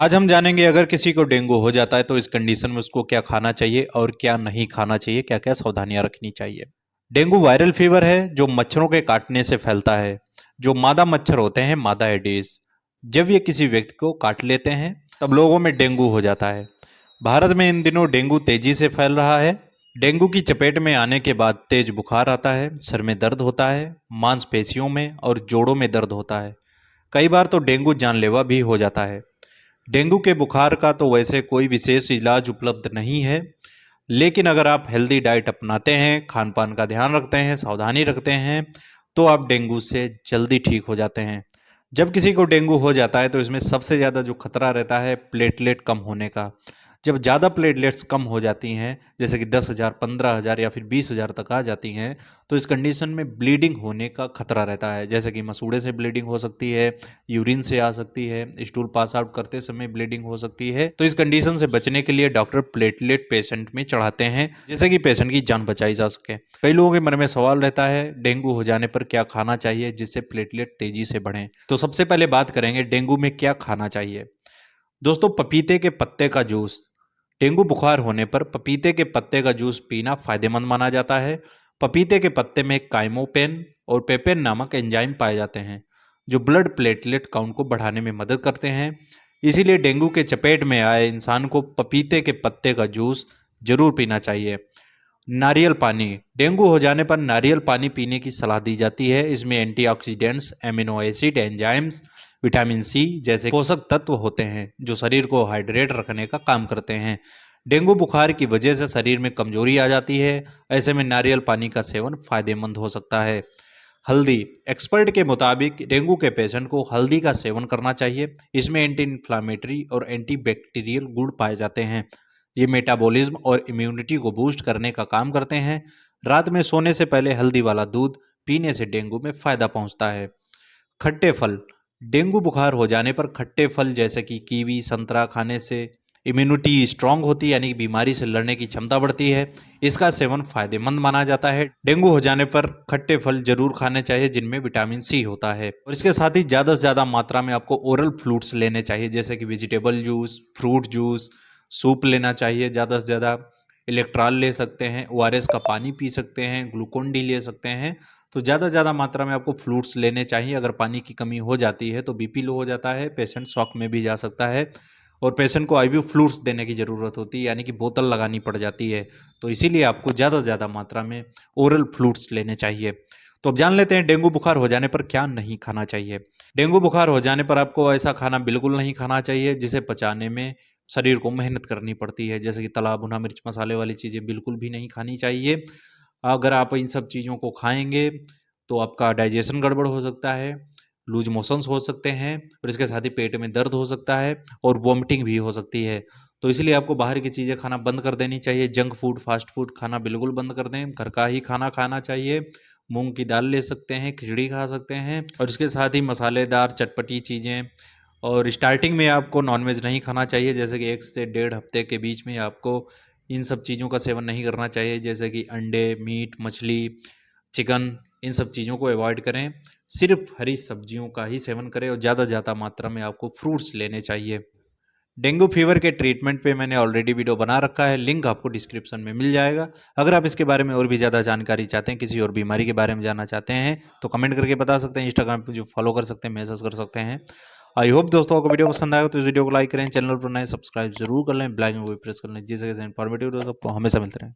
आज हम जानेंगे अगर किसी को डेंगू हो जाता है तो इस कंडीशन में उसको क्या खाना चाहिए और क्या नहीं खाना चाहिए, क्या क्या सावधानियां रखनी चाहिए। डेंगू वायरल फीवर है जो मच्छरों के काटने से फैलता है। जो मादा मच्छर होते हैं, मादा एडीज, जब ये किसी व्यक्ति को काट लेते हैं तब लोगों में डेंगू हो जाता है। भारत में इन दिनों डेंगू तेजी से फैल रहा है। डेंगू की चपेट में आने के बाद तेज बुखार आता है, सर में दर्द होता है, मांसपेशियों में और जोड़ों में दर्द होता है। कई बार तो डेंगू जानलेवा भी हो जाता है। डेंगू के बुखार का तो वैसे कोई विशेष इलाज उपलब्ध नहीं है, लेकिन अगर आप हेल्दी डाइट अपनाते हैं, खान पान का ध्यान रखते हैं, सावधानी रखते हैं, तो आप डेंगू से जल्दी ठीक हो जाते हैं। जब किसी को डेंगू हो जाता है तो इसमें सबसे ज़्यादा जो खतरा रहता है प्लेटलेट कम होने का। जब ज़्यादा प्लेटलेट्स कम हो जाती हैं, जैसे कि 10,000, 15,000 या फिर 20,000 तक आ जाती हैं, तो इस कंडीशन में ब्लीडिंग होने का खतरा रहता है। जैसे कि मसूड़े से ब्लीडिंग हो सकती है, यूरिन से आ सकती है, स्टूल पास आउट करते समय ब्लीडिंग हो सकती है। तो इस कंडीशन से बचने के लिए डॉक्टर प्लेटलेट पेशेंट में चढ़ाते हैं, जिससे कि पेशेंट की जान बचाई जा सके। कई लोगों के मन में सवाल रहता है डेंगू हो जाने पर क्या खाना चाहिए जिससे प्लेटलेट तेजी से बढ़े। तो सबसे पहले बात करेंगे डेंगू में क्या खाना चाहिए। दोस्तों, पपीते के पत्ते का जूस। डेंगू बुखार होने पर पपीते के पत्ते का जूस पीना फायदेमंद माना जाता है। पपीते के पत्ते में काइमोपेन और पेपेन नामक एंजाइम पाए जाते हैं, जो ब्लड प्लेटलेट काउंट को बढ़ाने में मदद करते हैं। इसीलिए डेंगू के चपेट में आए इंसान को पपीते के पत्ते का जूस जरूर पीना चाहिए। नारियल पानी। डेंगू हो जाने पर नारियल पानी पीने की सलाह दी जाती है। इसमें antioxidants, amino acid, enzymes, vitamin C जैसे पोषक तत्व होते हैं, जो शरीर को हाइड्रेट रखने का काम करते हैं। डेंगू बुखार की वजह से शरीर में कमजोरी आ जाती है, ऐसे में नारियल पानी का सेवन फायदेमंद हो सकता है। हल्दी। एक्सपर्ट के मुताबिक डेंगू के पेशेंट को हल्दी का सेवन करना चाहिए। इसमें एंटी इन्फ्लामेटरी और एंटीबैक्टीरियल गुण पाए जाते हैं। ये मेटाबॉलिज्म और इम्यूनिटी को बूस्ट करने का काम करते हैं। रात में सोने से पहले हल्दी वाला दूध पीने से डेंगू में फायदा पहुंचता है। खट्टे फल। डेंगू बुखार हो जाने पर खट्टे फल जैसे कि कीवी, संतरा खाने से इम्यूनिटी स्ट्रांग होती है, यानी कि बीमारी से लड़ने की क्षमता बढ़ती है। इसका सेवन फायदेमंद माना जाता है। डेंगू हो जाने पर खट्टे फल जरूर खाने चाहिए जिनमें विटामिन सी होता है। और इसके साथ ही ज़्यादा से ज़्यादा मात्रा में आपको ओरल फ्लूइड्स लेने चाहिए, जैसे कि vegetable juice, fruit juice, soup लेना चाहिए। ज़्यादा से ज़्यादा इलेक्ट्रॉल ले सकते हैं, ओआरएस का पानी पी सकते हैं, ग्लूकोन डी ले सकते हैं। तो ज़्यादा से ज़्यादा मात्रा में आपको फ्लूइड्स लेने चाहिए। अगर पानी की कमी हो जाती है तो बीपी लो हो जाता है, पेशेंट शॉक में भी जा सकता है और पेशेंट को आईवी फ्लूइड्स देने की ज़रूरत होती है, यानी कि बोतल लगानी पड़ जाती है। तो इसीलिए आपको ज़्यादा से ज़्यादा मात्रा में ओरल फ्लूइड्स लेने चाहिए। तो अब जान लेते हैं डेंगू बुखार हो जाने पर क्या नहीं खाना चाहिए। डेंगू बुखार हो जाने पर आपको ऐसा खाना बिल्कुल नहीं खाना चाहिए जिसे पचाने में शरीर को मेहनत करनी पड़ती है, जैसे कि तला भुना मिर्च मसाले वाली चीज़ें बिल्कुल भी नहीं खानी चाहिए। अगर आप इन सब चीज़ों को खाएँगे तो आपका डाइजेशन गड़बड़ हो सकता है, लूज़ मोशंस हो सकते हैं और इसके साथ ही पेट में दर्द हो सकता है और वॉमिटिंग भी हो सकती है। तो इसलिए आपको बाहर की चीज़ें खाना बंद कर देनी चाहिए। जंक फूड, फास्ट फूड खाना बिल्कुल बंद कर दें। घर का ही खाना खाना चाहिए। मूँग की दाल ले सकते हैं, खिचड़ी खा सकते हैं और इसके साथ ही मसालेदार चटपटी चीज़ें। और स्टार्टिंग में आपको नॉनवेज नहीं खाना चाहिए, जैसे कि 1 से डेढ़ हफ्ते के बीच में आपको इन सब चीज़ों का सेवन नहीं करना चाहिए, जैसे कि अंडे, मीट, मछली, चिकन, इन सब चीज़ों को अवॉइड करें। सिर्फ हरी सब्जियों का ही सेवन करें और ज़्यादा से ज़्यादा मात्रा में आपको फ्रूट्स लेने चाहिए। डेंगू फीवर के ट्रीटमेंट पे मैंने ऑलरेडी वीडियो बना रखा है, लिंक आपको डिस्क्रिप्शन में मिल जाएगा। अगर आप इसके बारे में और भी ज़्यादा जानकारी चाहते हैं, किसी और बीमारी के बारे में जानना चाहते हैं, तो कमेंट करके बता सकते हैं। इंस्टाग्राम पे जो फॉलो कर सकते हैं, मैसेज कर सकते हैं। आई होप दोस्तों आपको वीडियो पसंद आएगा तो इस वीडियो को लाइक करें, चैनल पर नए सब्सक्राइब जरूर कर लें, बेल आइकन को भी प्रेस कर लें, जिससे इन्फॉर्मेटिव वीडियो आपको हमेशा मिलते रहें।